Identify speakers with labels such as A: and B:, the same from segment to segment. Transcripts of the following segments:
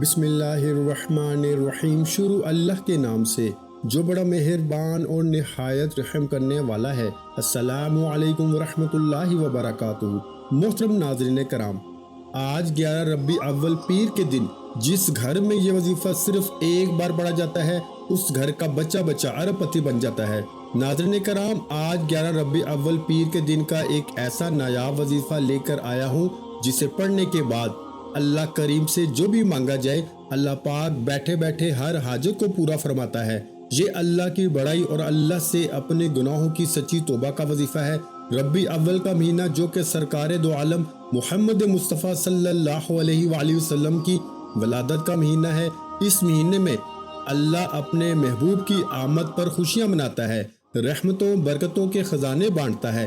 A: بسم اللہ الرحمن الرحیم۔ شروع اللہ کے نام سے جو بڑا مہربان اور نہایت رحم کرنے والا ہے۔ السلام علیکم ورحمۃ اللہ وبرکاتہ۔ محترم ناظرین کرام، آج 11 ربیع اول پیر کے دن جس گھر میں یہ وظیفہ صرف ایک بار پڑھا جاتا ہے اس گھر کا بچہ بچہ ارب پتی بن جاتا ہے۔ ناظرین کرام، آج 11 ربیع اول پیر کے دن کا ایک ایسا نایاب وظیفہ لے کر آیا ہوں جسے پڑھنے کے بعد اللہ کریم سے جو بھی مانگا جائے اللہ پاک بیٹھے بیٹھے ہر حاجت کو پورا فرماتا ہے۔ یہ اللہ کی بڑائی اور اللہ سے اپنے گناہوں کی سچی توبہ کا وظیفہ ہے۔ ربیع اول کا مہینہ جو کہ سرکار دو عالم محمد مصطفیٰ صلی اللہ علیہ وآلہ وسلم کی ولادت کا مہینہ ہے۔ اس مہینے میں اللہ اپنے محبوب کی آمد پر خوشیاں مناتا ہے، رحمتوں برکتوں کے خزانے بانٹتا ہے،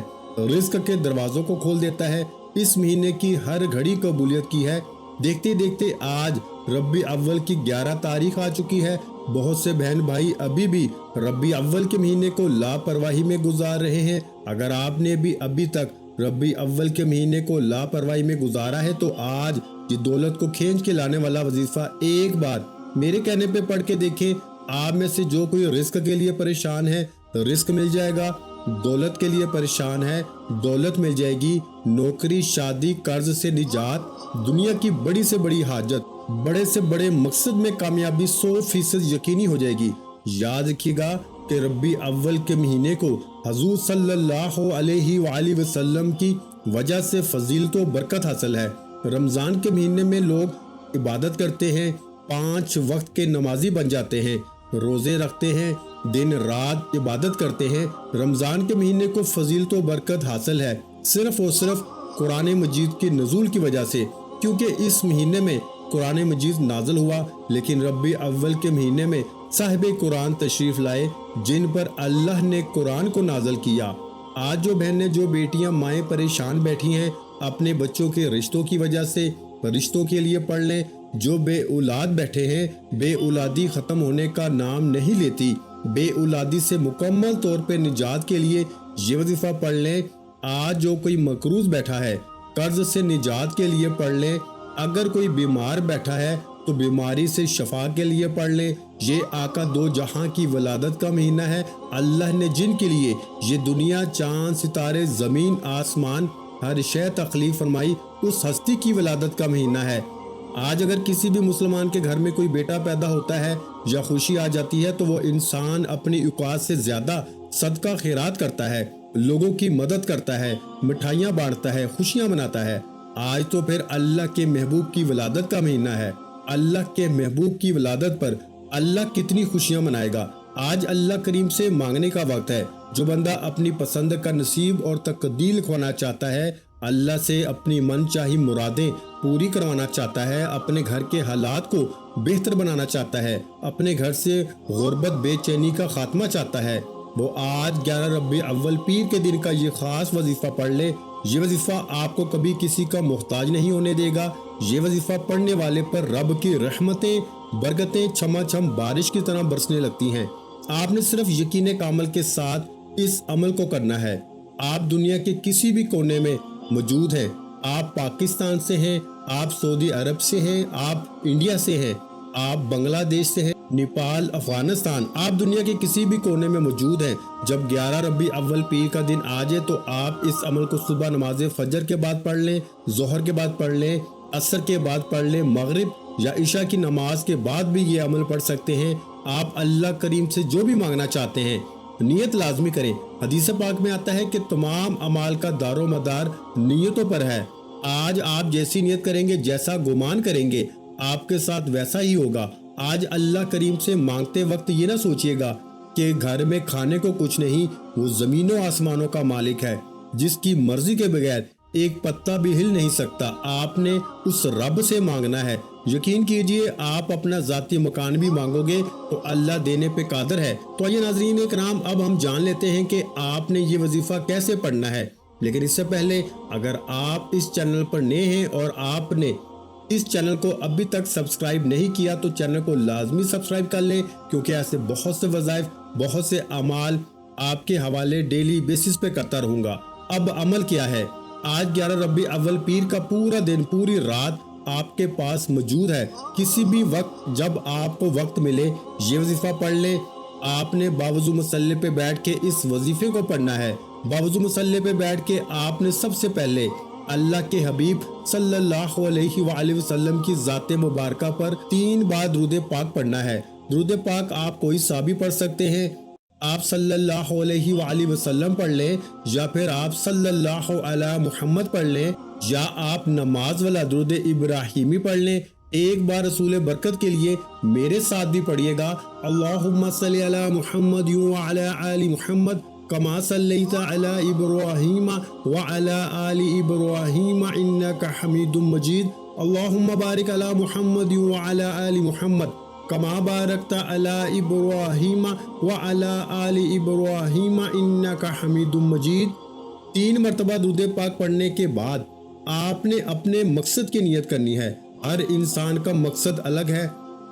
A: رزق کے دروازوں کو کھول دیتا ہے۔ اس مہینے کی ہر گھڑی قبولیت کی ہے۔ دیکھتے دیکھتے آج ربیع اول کی 11 تاریخ آ چکی ہے۔ بہت سے بہن بھائی ابھی بھی ربیع اول کے مہینے کو لاپرواہی میں گزار رہے ہیں۔ اگر آپ نے بھی ابھی تک ربیع اول کے مہینے کو لاپرواہی میں گزارا ہے تو آج یہ دولت کو کھینچ کے لانے والا وظیفہ ایک بار میرے کہنے پہ پڑھ کے دیکھیں۔ آپ میں سے جو کوئی رزق کے لیے پریشان ہے رزق مل جائے گا، دولت کے لیے پریشان ہے دولت مل جائے گی، نوکری شادی قرض سے نجات، دنیا کی بڑی سے بڑی حاجت، بڑے سے بڑے مقصد میں کامیابی 100% یقینی ہو جائے گی۔ یاد رکھیے گا کہ ربیع اول کے مہینے کو حضور صلی اللہ علیہ وآلہ وسلم کی وجہ سے فضیلت و برکت حاصل ہے۔ رمضان کے مہینے میں لوگ عبادت کرتے ہیں، 5 وقت کے نمازی بن جاتے ہیں، روزے رکھتے ہیں، دن رات عبادت کرتے ہیں۔ رمضان کے مہینے کو فضیلت و برکت حاصل ہے صرف اور صرف قرآن مجید کے نزول کی وجہ سے، کیونکہ اس مہینے میں قرآن مجید نازل ہوا۔ لیکن ربیع اول کے مہینے میں صاحب قرآن تشریف لائے جن پر اللہ نے قرآن کو نازل کیا۔ آج جو بہنیں جو بیٹیاں مائیں پریشان بیٹھی ہیں اپنے بچوں کے رشتوں کی وجہ سے، رشتوں کے لیے پڑھ لیں۔ جو بے اولاد بیٹھے ہیں، بے اولادی ختم ہونے کا نام نہیں لیتی، بے اولادی سے مکمل طور پہ نجات کے لیے یہ وظیفہ پڑھ لیں۔ آج جو کوئی مقروض بیٹھا ہے قرض سے نجات کے لیے پڑھ لیں۔ اگر کوئی بیمار بیٹھا ہے تو بیماری سے شفا کے لیے پڑھ لیں۔ یہ آقا دو جہاں کی ولادت کا مہینہ ہے۔ اللہ نے جن کے لیے یہ دنیا، چاند، ستارے، زمین، آسمان، ہر شے تخلیق فرمائی اس ہستی کی ولادت کا مہینہ ہے۔ آج اگر کسی بھی مسلمان کے گھر میں کوئی بیٹا پیدا ہوتا ہے یا خوشی آ جاتی ہے تو وہ انسان اپنی اوقات سے زیادہ صدقہ خیرات کرتا ہے، لوگوں کی مدد کرتا ہے، مٹھائیاں بانٹتا ہے، خوشیاں مناتا ہے۔ آج تو پھر اللہ کے محبوب کی ولادت کا مہینہ ہے۔ اللہ کے محبوب کی ولادت پر اللہ کتنی خوشیاں منائے گا۔ آج اللہ کریم سے مانگنے کا وقت ہے۔ جو بندہ اپنی پسند کا نصیب اور تقدیر لکھوانا چاہتا ہے، اللہ سے اپنی من چاہی مرادیں پوری کروانا چاہتا ہے، اپنے گھر کے حالات کو بہتر بنانا چاہتا ہے، اپنے گھر سے غربت بے چینی کا خاتمہ چاہتا ہے، وہ آج 11 ربیع اول پیر کے دن کا یہ خاص وظیفہ پڑھ لے۔ یہ وظیفہ آپ کو کبھی کسی کا محتاج نہیں ہونے دے گا۔ یہ وظیفہ پڑھنے والے پر رب کی رحمتیں برکتیں چھما چھم بارش کی طرح برسنے لگتی ہیں۔ آپ نے صرف یقین کامل کے ساتھ اس عمل کو کرنا ہے۔ آپ دنیا کے کسی بھی کونے میں موجود ہیں، آپ پاکستان سے ہیں، آپ سعودی عرب سے ہیں، آپ انڈیا سے ہیں، آپ بنگلہ دیش سے ہیں، نیپال، افغانستان، آپ دنیا کے کسی بھی کونے میں موجود ہیں۔ جب 11 ربیع اول پیر کا دن آ جائے تو آپ اس عمل کو صبح نماز فجر کے بعد پڑھ لیں، ظہر کے بعد پڑھ لیں، عصر کے بعد پڑھ لیں، مغرب یا عشاء کی نماز کے بعد بھی یہ عمل پڑھ سکتے ہیں۔ آپ اللہ کریم سے جو بھی مانگنا چاہتے ہیں نیت لازمی کریں۔ حدیث پاک میں آتا ہے کہ تمام اعمال کا دار و مدار نیتوں پر ہے۔ آج آپ جیسی نیت کریں گے، جیسا گمان کریں گے، آپ کے ساتھ ویسا ہی ہوگا۔ آج اللہ کریم سے مانگتے وقت یہ نہ سوچئے گا کہ گھر میں کھانے کو کچھ نہیں، وہ زمینوں آسمانوں کا مالک ہے جس کی مرضی کے بغیر ایک پتا بھی ہل نہیں سکتا۔ آپ نے اس رب سے مانگنا ہے۔ یقین کیجئے آپ اپنا ذاتی مکان بھی مانگو گے تو اللہ دینے پہ قادر ہے۔ تو آئیے ناظرین اکرام، اب ہم جان لیتے ہیں کہ آپ نے یہ وظیفہ کیسے پڑھنا ہے۔ لیکن اس سے پہلے اگر آپ اس چینل پر نئے ہیں اور آپ نے اس چینل کو ابھی تک سبسکرائب نہیں کیا تو چینل کو لازمی سبسکرائب کر لیں، کیونکہ ایسے بہت سے وظائف، بہت سے اعمال آپ کے حوالے ڈیلی بیسس پہ کرتا رہوں گا۔ اب عمل کیا ہے؟ آج 11 ربیع اول پیر کا پورا دن، پوری رات آپ کے پاس موجود ہے۔ کسی بھی وقت جب آپ کو وقت ملے یہ وظیفہ پڑھ لے۔ آپ نے باوضو مصلی پہ بیٹھ کے اس وظیفے کو پڑھنا ہے۔ باوضو مصلی پہ بیٹھ کے آپ نے سب سے پہلے اللہ کے حبیب صلی اللہ علیہ وآلہ وسلم کی ذات مبارکہ پر 3 بار درود پاک پڑھنا ہے۔ درود پاک آپ کوئی سا بھی پڑھ سکتے ہیں، آپ صلی اللہ علیہ وآلہ وسلم پڑھ لیں، یا پھر آپ صلی اللہ علی محمد پڑھ لیں، یا آپ نماز والا درود ابراہیمی پڑھ لیں۔ ایک بار رسول برکت کے لیے میرے ساتھ بھی پڑھیے گا، اللہم صلی علی محمد وعلی آل محمد کما صلیت علی ابراہیم وعلی آل ابراہیم انک حمید مجید، اللہم بارک علی محمد وعلی آل محمد کما بارکت علی ابراہیم وعلی آل ابراہیم انک حمید مجید۔ 3 مرتبہ درود پاک پڑھنے کے بعد آپ نے اپنے مقصد کی نیت کرنی ہے۔ ہر انسان کا مقصد الگ ہے،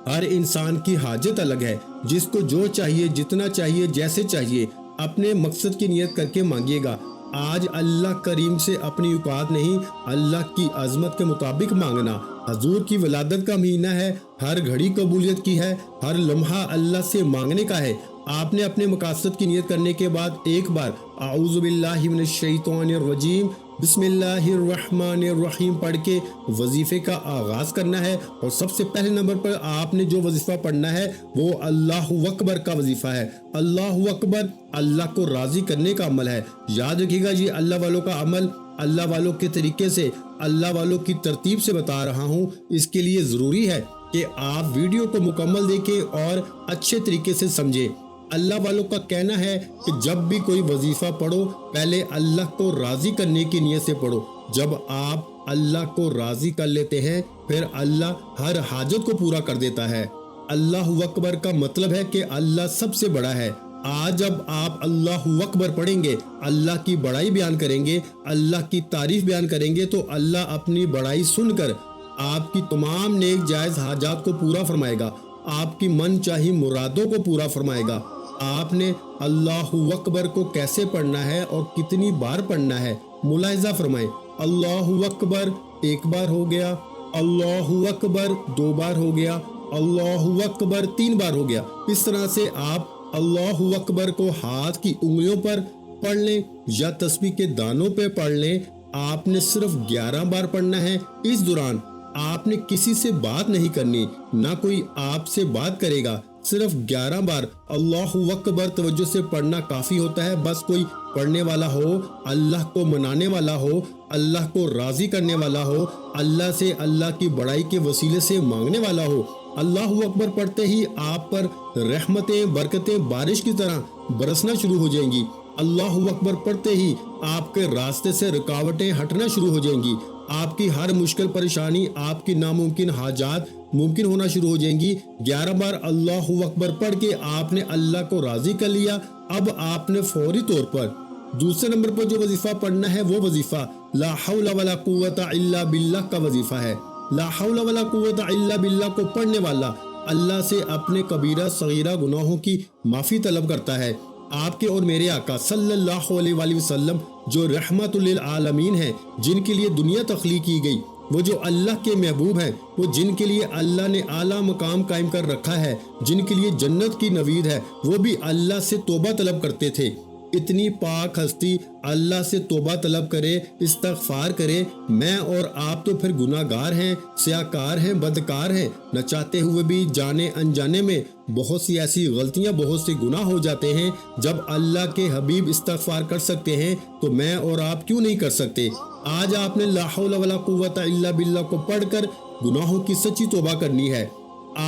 A: ہر انسان کی حاجت الگ ہے، جس کو جو چاہیے، جتنا چاہیے، جیسے چاہیے، اپنے مقصد کی نیت کر کے مانگیے گا۔ آج اللہ کریم سے اپنی اوقات نہیں، اللہ کی عظمت کے مطابق مانگنا۔ حضور کی ولادت کا مہینہ ہے، ہر گھڑی قبولیت کی ہے، ہر لمحہ اللہ سے مانگنے کا ہے۔ آپ نے اپنے مقاصد کی نیت کرنے کے بعد ایک بار اعوذ باللہ من الشیطان الرجیم بسم اللہ الرحمن الرحیم پڑھ کے وظیفے کا آغاز کرنا ہے۔ اور سب سے پہلے نمبر پر آپ نے جو وظیفہ پڑھنا ہے وہ اللہ اکبر کا وظیفہ ہے۔ اللہ اکبر اللہ کو راضی کرنے کا عمل ہے۔ یاد رکھیے گا یہ اللہ والوں کا عمل اللہ والوں کے طریقے سے، اللہ والوں کی ترتیب سے بتا رہا ہوں۔ اس کے لیے ضروری ہے کہ آپ ویڈیو کو مکمل دیکھیں اور اچھے طریقے سے سمجھیں۔ اللہ والوں کا کہنا ہے کہ جب بھی کوئی وظیفہ پڑھو پہلے اللہ کو راضی کرنے کی نیت سے پڑھو۔ جب آپ اللہ کو راضی کر لیتے ہیں پھر اللہ ہر حاجت کو پورا کر دیتا ہے۔ اللہ اکبر کا مطلب ہے کہ اللہ سب سے بڑا ہے۔ آج جب آپ اللہ اکبر پڑھیں گے، اللہ کی بڑائی بیان کریں گے، اللہ کی تعریف بیان کریں گے، تو اللہ اپنی بڑائی سن کر آپ کی تمام نیک جائز حاجات کو پورا فرمائے گا، آپ کی من چاہی مرادوں کو پورا فرمائے گا۔ آپ نے اللہ اکبر کو کیسے پڑھنا ہے اور کتنی بار پڑھنا ہے ملاحظہ فرمائیں۔ اللہ اکبر 1 بار ہو گیا، اللہ اکبر 2 بار ہو گیا، اللہ اکبر 3 بار ہو گیا۔ اس طرح سے آپ اللہ اکبر کو ہاتھ کی انگلیوں پر پڑھ لیں یا تسبیح کے دانوں پہ پڑھ لیں۔ آپ نے صرف 11 بار پڑھنا ہے۔ اس دوران آپ نے کسی سے بات نہیں کرنی، نہ کوئی آپ سے بات کرے گا۔ صرف 11 بار اللہ اکبر توجہ سے پڑھنا کافی ہوتا ہے۔ بس کوئی پڑھنے والا ہو، اللہ کو منانے والا ہو، اللہ کو راضی کرنے والا ہو، اللہ سے اللہ کی بڑائی کے وسیلے سے مانگنے والا ہو۔ اللہ اکبر پڑھتے ہی آپ پر رحمتیں برکتیں بارش کی طرح برسنا شروع ہو جائیں گی۔ اللہ اکبر پڑھتے ہی آپ کے راستے سے رکاوٹیں ہٹنا شروع ہو جائیں گی۔ آپ کی ہر مشکل پریشانی، آپ کی ناممکن حاجات ممکن ہونا شروع ہو جائیں گی۔ 11 بار اللہ اکبر پڑھ کے آپ نے اللہ کو راضی کر لیا۔ اب آپ نے فوری طور پر دوسرے نمبر پر جو وظیفہ پڑھنا ہے وہ وظیفہ لا حول ولا قوت الا باللہ کا وظیفہ ہے۔ لا حول ولا قوت الا باللہ کو پڑھنے والا اللہ سے اپنے کبیرہ صغیرہ گناہوں کی معافی طلب کرتا ہے۔ آپ کے اور میرے آقا صلی اللہ علیہ وآلہ وسلم جو رحمت للعالمین ہیں، جن کے لیے دنیا تخلیق کی گئی، وہ جو اللہ کے محبوب ہیں، وہ جن کے لیے اللہ نے اعلیٰ مقام قائم کر رکھا ہے، جن کے لیے جنت کی نوید ہے، وہ بھی اللہ سے توبہ طلب کرتے تھے۔ اتنی پاک ہستی اللہ سے توبہ طلب کرے، استغفار کرے۔ میں اور آپ تو پھر گناہ گار ہیں، سیاکار ہیں، بدکار ہیں، نہ چاہتے ہوئے بھی جانے انجانے میں بہت سی ایسی غلطیاں، بہت سے گناہ ہو جاتے ہیں۔ جب اللہ کے حبیب استغفار کر سکتے ہیں تو میں اور آپ کیوں نہیں کر سکتے؟ آج آپ نے لا حول ولا قوت الا باللہ کو پڑھ کر گناہوں کی سچی توبہ کرنی ہے۔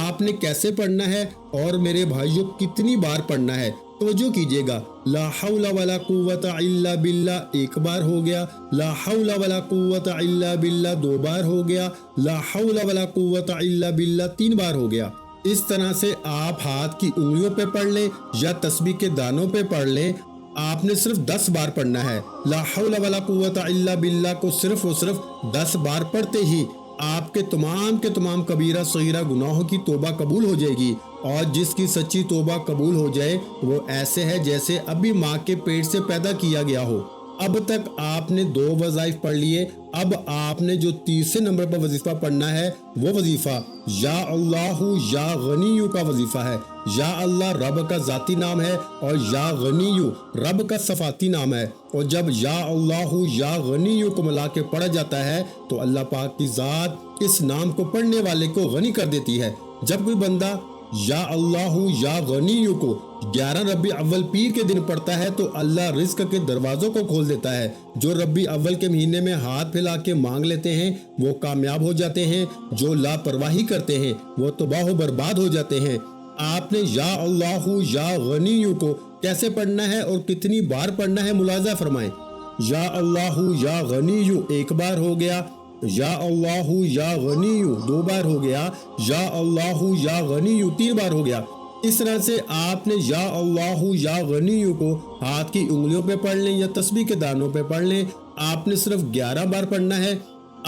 A: آپ نے کیسے پڑھنا ہے اور میرے بھائیوں کتنی بار پڑھنا ہے توجہ کیجئے گا۔ لا حول ولا قوت الا باللہ 1 بار ہو گیا، لا حول ولا قوت الا باللہ 2 بار ہو گیا، لا حول ولا قوت الا باللہ 3 بار ہو گیا۔ اس طرح سے آپ ہاتھ کی انگلیوں پہ پڑھ لیں یا تسبیح کے دانوں پہ پڑھ لیں۔ آپ نے صرف 10 بار پڑھنا ہے۔ لا حول ولا قوت الا باللہ کو صرف اور صرف 10 بار پڑھتے ہی آپ کے تمام کبیرہ صغیرہ گناہوں کی توبہ قبول ہو جائے گی۔ اور جس کی سچی توبہ قبول ہو جائے وہ ایسے ہے جیسے ابھی ماں کے پیٹ سے پیدا کیا گیا ہو۔ اب تک آپ نے 2 وظائف پڑھ لیے، اب آپ نے جو تیسرے نمبر پر وظیفہ پڑھنا ہے وہ وظیفہ یا اللہ یا غنی کا وظیفہ ہے۔ یا اللہ رب کا ذاتی نام ہے اور یا غنی رب کا صفاتی نام ہے، اور جب یا اللہ یا غنی کو ملا کے پڑھا جاتا ہے تو اللہ پاک کی ذات اس نام کو پڑھنے والے کو غنی کر دیتی ہے۔ جب کوئی بندہ یا اللہ یا غنی کو 11 ربیع اول پیر کے دن پڑھتا ہے تو اللہ رزق کے دروازوں کو کھول دیتا ہے۔ جو ربیع اول کے مہینے میں ہاتھ پھیلا کے مانگ لیتے ہیں وہ کامیاب ہو جاتے ہیں، جو لاپرواہی کرتے ہیں وہ تباہ و برباد ہو جاتے ہیں۔ آپ نے یا اللہ یا غنی کو کیسے پڑھنا ہے اور کتنی بار پڑھنا ہے ملاحظہ فرمائیں۔ یا اللہ یا غنی 1 بار ہو گیا، یا اللہ یا غنی 2 بار ہو گیا، یا اللہ یا غنی 3 بار ہو گیا۔ اس طرح سے آپ نے یا اللہ یا غنی کو ہاتھ کی انگلیوں پہ پڑھ لیں یا تسبیح کے دانوں پہ پڑھ لیں۔ آپ نے صرف 11 بار پڑھنا ہے۔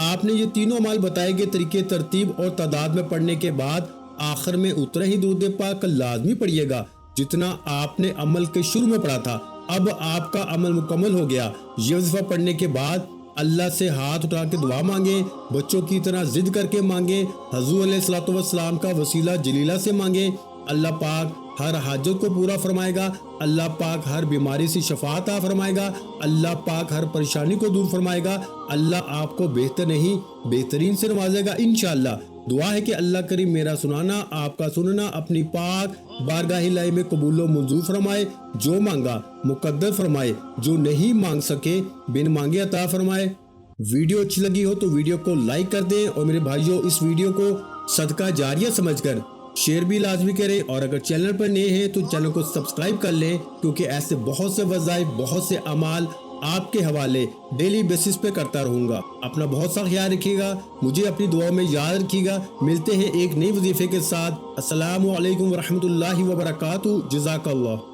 A: آپ نے یہ تینوں اعمال بتائے گئے طریقے، ترتیب اور تعداد میں پڑھنے کے بعد آخر میں اتنا ہی درود پاک لازمی پڑھیے گا جتنا آپ نے عمل کے شروع میں پڑھا تھا۔ اب آپ کا عمل مکمل ہو گیا۔ یہ وظیفہ پڑھنے کے بعد اللہ سے ہاتھ اٹھا کے دعا مانگیں، بچوں کی طرح ضد کر کے مانگیں، حضور علیہ الصلوۃ والسلام کا وسیلہ جلیلہ سے مانگیں۔ اللہ پاک ہر حاجت کو پورا فرمائے گا، اللہ پاک ہر بیماری سے شفا عطا فرمائے گا، اللہ پاک ہر پریشانی کو دور فرمائے گا، اللہ آپ کو بہتر نہیں بہترین سے نوازے گا انشاءاللہ۔ دعا ہے کہ اللہ کریم میرا سنانا، آپ کا سننا اپنی پاک بارگاہ الہی میں قبول و منظور فرمائے، جو مانگا مقدر فرمائے، جو نہیں مانگ سکے بن مانگے عطا فرمائے۔ ویڈیو اچھی لگی ہو تو ویڈیو کو لائک کر دیں، اور میرے بھائیوں اس ویڈیو کو صدقہ جاریہ سمجھ کر شیئر بھی لازمی کریں، اور اگر چینل پر نئے ہیں تو چینل کو سبسکرائب کر لیں، کیونکہ ایسے بہت سے وظائف، بہت سے اعمال آپ کے حوالے ڈیلی بیسس پہ کرتا رہوں گا۔ اپنا بہت سا خیال رکھیے گا، مجھے اپنی دعاؤں میں یاد رکھیے گا۔ ملتے ہیں ایک نئی وظیفے کے ساتھ۔ السلام علیکم ورحمۃ اللہ وبرکاتہ۔ جزاک اللہ۔